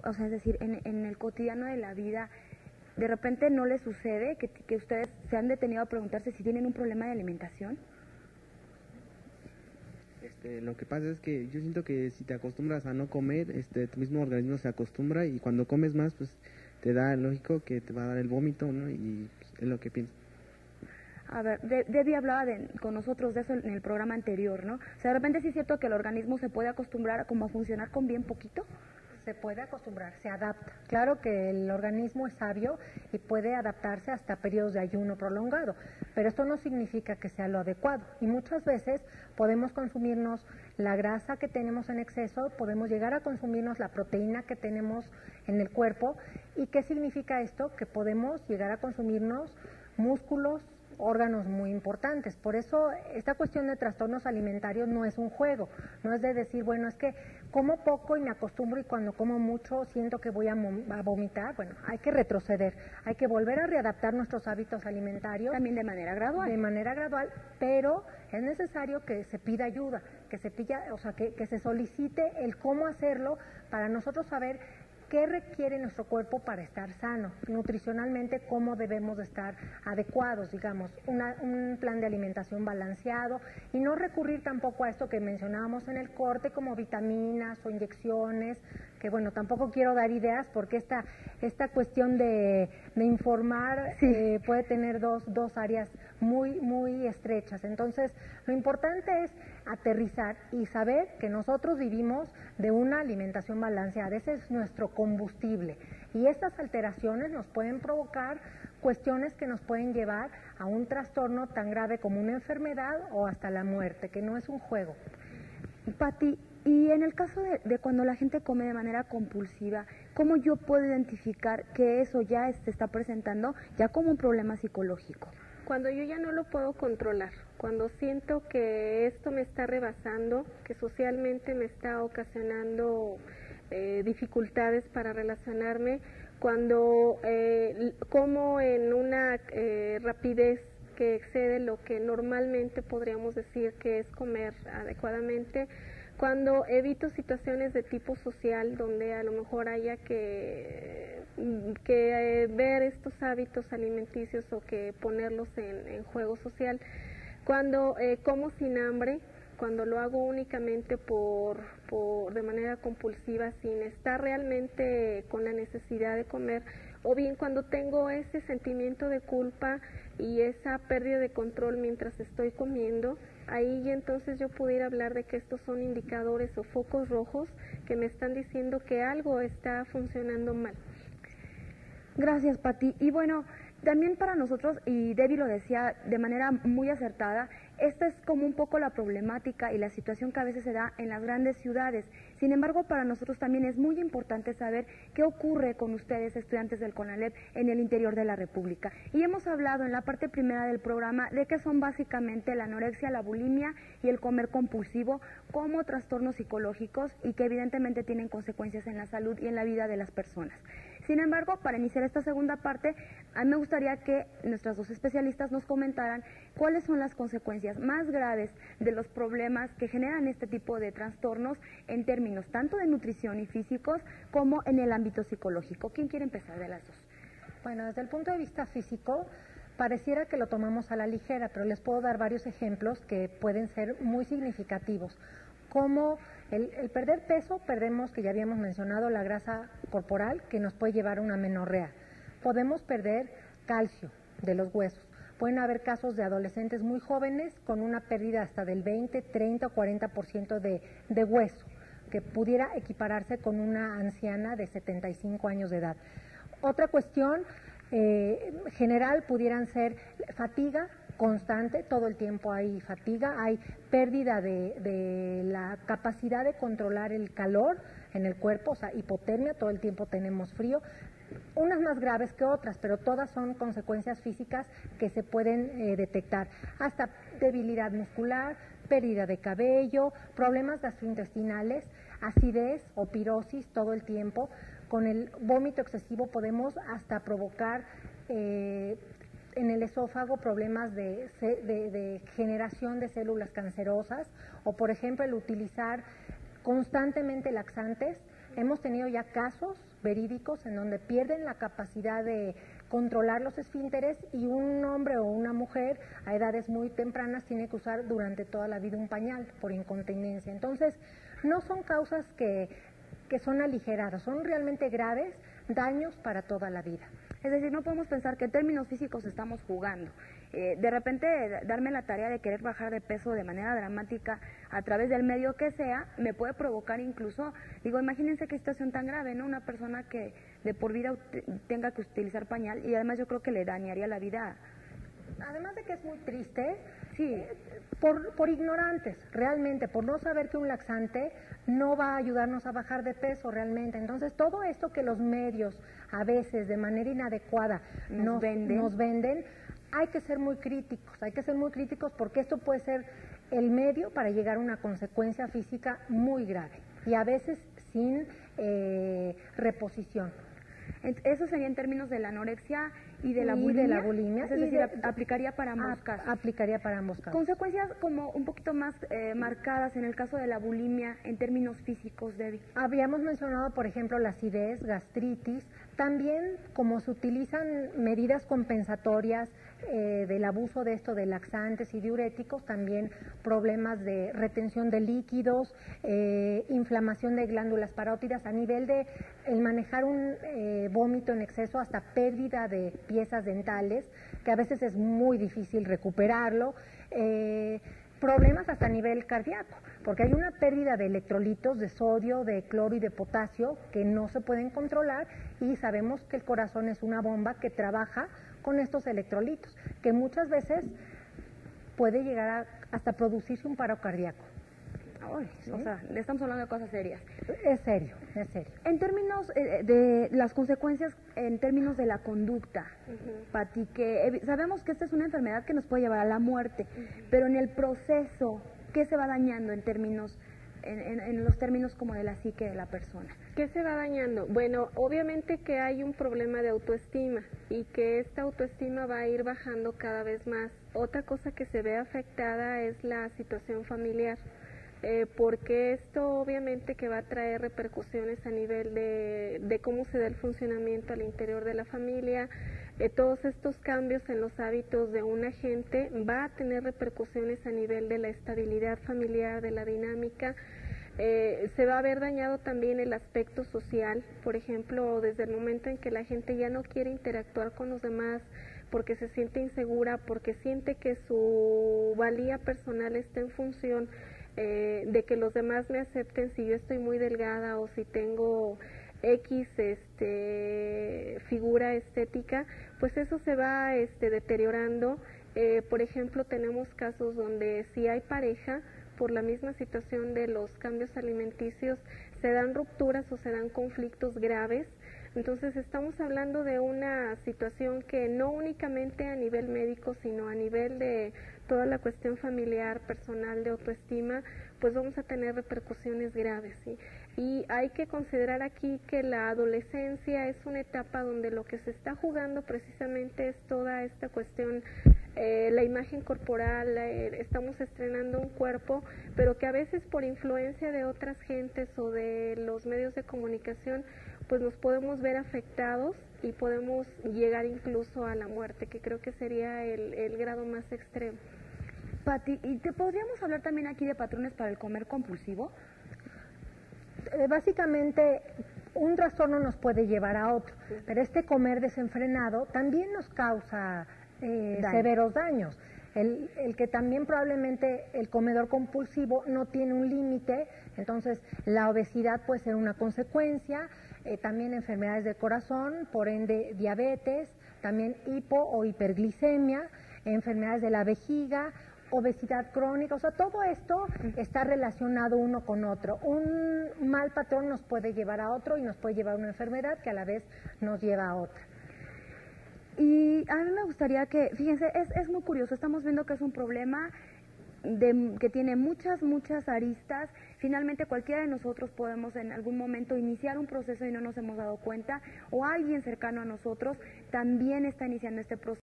O sea, es decir, en el cotidiano de la vida, de repente no les sucede que ustedes se han detenido a preguntarse si tienen un problema de alimentación. Lo que pasa es que yo siento que si te acostumbras a no comer, tu mismo organismo se acostumbra y cuando comes más, pues te da, lógico, que te va a dar el vómito, ¿no? Y pues, es lo que pienso. A ver, Debbie hablaba con nosotros de eso en el programa anterior, ¿no? O sea, de repente sí es cierto que el organismo se puede acostumbrar como a funcionar con bien poquito. Se puede acostumbrar, se adapta. Claro que el organismo es sabio y puede adaptarse hasta periodos de ayuno prolongado, pero esto no significa que sea lo adecuado. Y muchas veces podemos consumirnos la grasa que tenemos en exceso, podemos llegar a consumirnos la proteína que tenemos en el cuerpo. ¿Y qué significa esto? Que podemos llegar a consumirnos músculos, órganos muy importantes. Por eso esta cuestión de trastornos alimentarios no es un juego, no es de decir, bueno, es que como poco y me acostumbro y cuando como mucho siento que voy a vomitar. Bueno, hay que retroceder, hay que volver a readaptar nuestros hábitos alimentarios. También de manera gradual. De manera gradual, pero es necesario que se pida ayuda, que se pida, o sea, que se solicite el cómo hacerlo para nosotros saber qué requiere nuestro cuerpo para estar sano, nutricionalmente cómo debemos de estar adecuados, digamos, un plan de alimentación balanceado y no recurrir tampoco a esto que mencionábamos en el corte como vitaminas o inyecciones, que bueno, tampoco quiero dar ideas porque esta cuestión de informar sí. Puede tener dos áreas muy estrechas. Entonces, lo importante es aterrizar y saber que nosotros vivimos de una alimentación balanceada, ese es nuestro combustible y estas alteraciones nos pueden provocar cuestiones que nos pueden llevar a un trastorno tan grave como una enfermedad o hasta la muerte, que no es un juego. Pati, y en el caso de cuando la gente come de manera compulsiva, ¿cómo yo puedo identificar que eso ya se está presentando ya como un problema psicológico? Cuando yo ya no lo puedo controlar, cuando siento que esto me está rebasando, que socialmente me está ocasionando dificultades para relacionarme, cuando como en una rapidez que excede lo que normalmente podríamos decir que es comer adecuadamente, cuando evito situaciones de tipo social donde a lo mejor haya que ver estos hábitos alimenticios o que ponerlos en juego social, cuando como sin hambre, cuando lo hago únicamente de manera compulsiva sin estar realmente con la necesidad de comer, o bien cuando tengo ese sentimiento de culpa y esa pérdida de control mientras estoy comiendo, ahí entonces yo pudiera hablar de que estos son indicadores o focos rojos que me están diciendo que algo está funcionando mal. Gracias, Pati. Y bueno, también para nosotros, y Debbie lo decía de manera muy acertada, esta es como un poco la problemática y la situación que a veces se da en las grandes ciudades. Sin embargo, para nosotros también es muy importante saber qué ocurre con ustedes, estudiantes del CONALEP, en el interior de la República. Y hemos hablado en la parte primera del programa de que son básicamente la anorexia, la bulimia y el comer compulsivo como trastornos psicológicos y que evidentemente tienen consecuencias en la salud y en la vida de las personas. Sin embargo, para iniciar esta segunda parte, a mí me gustaría que nuestras dos especialistas nos comentaran cuáles son las consecuencias más graves de los problemas que generan este tipo de trastornos en términos tanto de nutrición y físicos como en el ámbito psicológico. ¿Quién quiere empezar de las dos? Bueno, desde el punto de vista físico, pareciera que lo tomamos a la ligera, pero les puedo dar varios ejemplos que pueden ser muy significativos. Como el perder peso, perdemos, que ya habíamos mencionado, la grasa corporal que nos puede llevar a una menorrea. Podemos perder calcio de los huesos. Pueden haber casos de adolescentes muy jóvenes con una pérdida hasta del 20, 30 o 40% de hueso, que pudiera equipararse con una anciana de 75 años de edad. Otra cuestión general pudieran ser fatiga constante, todo el tiempo hay fatiga, hay pérdida de la capacidad de controlar el calor en el cuerpo, o sea, hipotermia, todo el tiempo tenemos frío, unas más graves que otras, pero todas son consecuencias físicas que se pueden detectar, hasta debilidad muscular, pérdida de cabello, problemas gastrointestinales, acidez o pirosis todo el tiempo. Con el vómito excesivo podemos hasta provocar en el esófago problemas de generación de células cancerosas, o por ejemplo el utilizar constantemente laxantes Hemos tenido ya casos verídicos en donde pierden la capacidad de controlar los esfínteres y un hombre o una mujer a edades muy tempranas tiene que usar durante toda la vida un pañal por incontinencia. Entonces, no son causas que son aligeradas, son realmente graves, daños para toda la vida. Es decir, no podemos pensar que en términos físicos estamos jugando. De repente, darme la tarea de querer bajar de peso de manera dramática a través del medio que sea, me puede provocar incluso, digo, imagínense qué situación tan grave, ¿no? Una persona que de por vida tenga que utilizar pañal y además yo creo que le dañaría la vida. Además de que es muy triste, Sí. por ignorantes, realmente, por no saber que un laxante no va a ayudarnos a bajar de peso realmente. Entonces, todo esto que los medios a veces de manera inadecuada nos venden, hay que ser muy críticos porque esto puede ser el medio para llegar a una consecuencia física muy grave y a veces sin reposición. Eso sería en términos de la anorexia y de la bulimia. Es decir, aplicaría para ambos casos. Aplicaría para ambos casos. Consecuencias como un poquito más marcadas en el caso de la bulimia en términos físicos, Debbie. Habíamos mencionado, por ejemplo, la acidez, gastritis. También, como se utilizan medidas compensatorias del abuso de esto de laxantes y diuréticos, también problemas de retención de líquidos, inflamación de glándulas parótidas, a nivel de el manejar un vómito en exceso, hasta pérdida de piezas dentales, que a veces es muy difícil recuperarlo, problemas hasta a nivel cardíaco, porque hay una pérdida de electrolitos, de sodio, de cloro y de potasio que no se pueden controlar, y sabemos que el corazón es una bomba que trabaja con estos electrolitos, que muchas veces puede llegar hasta producirse un paro cardíaco. Ay, ¿sí? O sea, le estamos hablando de cosas serias. Es serio, es serio. En términos de las consecuencias, en términos de la conducta, Pati, que sabemos que esta es una enfermedad que nos puede llevar a la muerte, pero en el proceso, ¿qué se va dañando en términos, en los términos como de la psique de la persona? ¿Qué se va dañando? Bueno, obviamente que hay un problema de autoestima y que esta autoestima va a ir bajando cada vez más. Otra cosa que se ve afectada es la situación familiar. Porque esto obviamente que va a traer repercusiones a nivel de cómo se da el funcionamiento al interior de la familia, todos estos cambios en los hábitos de una gente va a tener repercusiones a nivel de la estabilidad familiar, de la dinámica. Se va a ver dañado también el aspecto social, por ejemplo, desde el momento en que la gente ya no quiere interactuar con los demás porque se siente insegura, porque siente que su valía personal está en función de que los demás me acepten si yo estoy muy delgada o si tengo X figura estética, pues eso se va deteriorando. Por ejemplo, tenemos casos donde si hay pareja, por la misma situación de los cambios alimenticios, se dan rupturas o se dan conflictos graves. Entonces estamos hablando de una situación que no únicamente a nivel médico, sino a nivel de toda la cuestión familiar, personal, de autoestima, pues vamos a tener repercusiones graves, ¿sí? Y hay que considerar aquí que la adolescencia es una etapa donde lo que se está jugando precisamente es toda esta cuestión, la imagen corporal, estamos estrenando un cuerpo, pero que a veces por influencia de otras gentes o de los medios de comunicación, pues nos podemos ver afectados y podemos llegar incluso a la muerte, que creo que sería el grado más extremo. Pati, ¿y te podríamos hablar también aquí de patrones para el comer compulsivo? Básicamente, un trastorno nos puede llevar a otro, pero este comer desenfrenado también nos causa severos daños. El que también probablemente el comedor compulsivo no tiene un límite, entonces la obesidad puede ser una consecuencia, también enfermedades del corazón, por ende diabetes, también hipo o hiperglicemia, enfermedades de la vejiga, obesidad crónica, o sea, todo esto está relacionado uno con otro. Un mal patrón nos puede llevar a otro y nos puede llevar a una enfermedad que a la vez nos lleva a otra. Y a mí me gustaría que, fíjense, es muy curioso, estamos viendo que es un problema que tiene muchas aristas. Finalmente cualquiera de nosotros podemos en algún momento iniciar un proceso y no nos hemos dado cuenta, o alguien cercano a nosotros también está iniciando este proceso.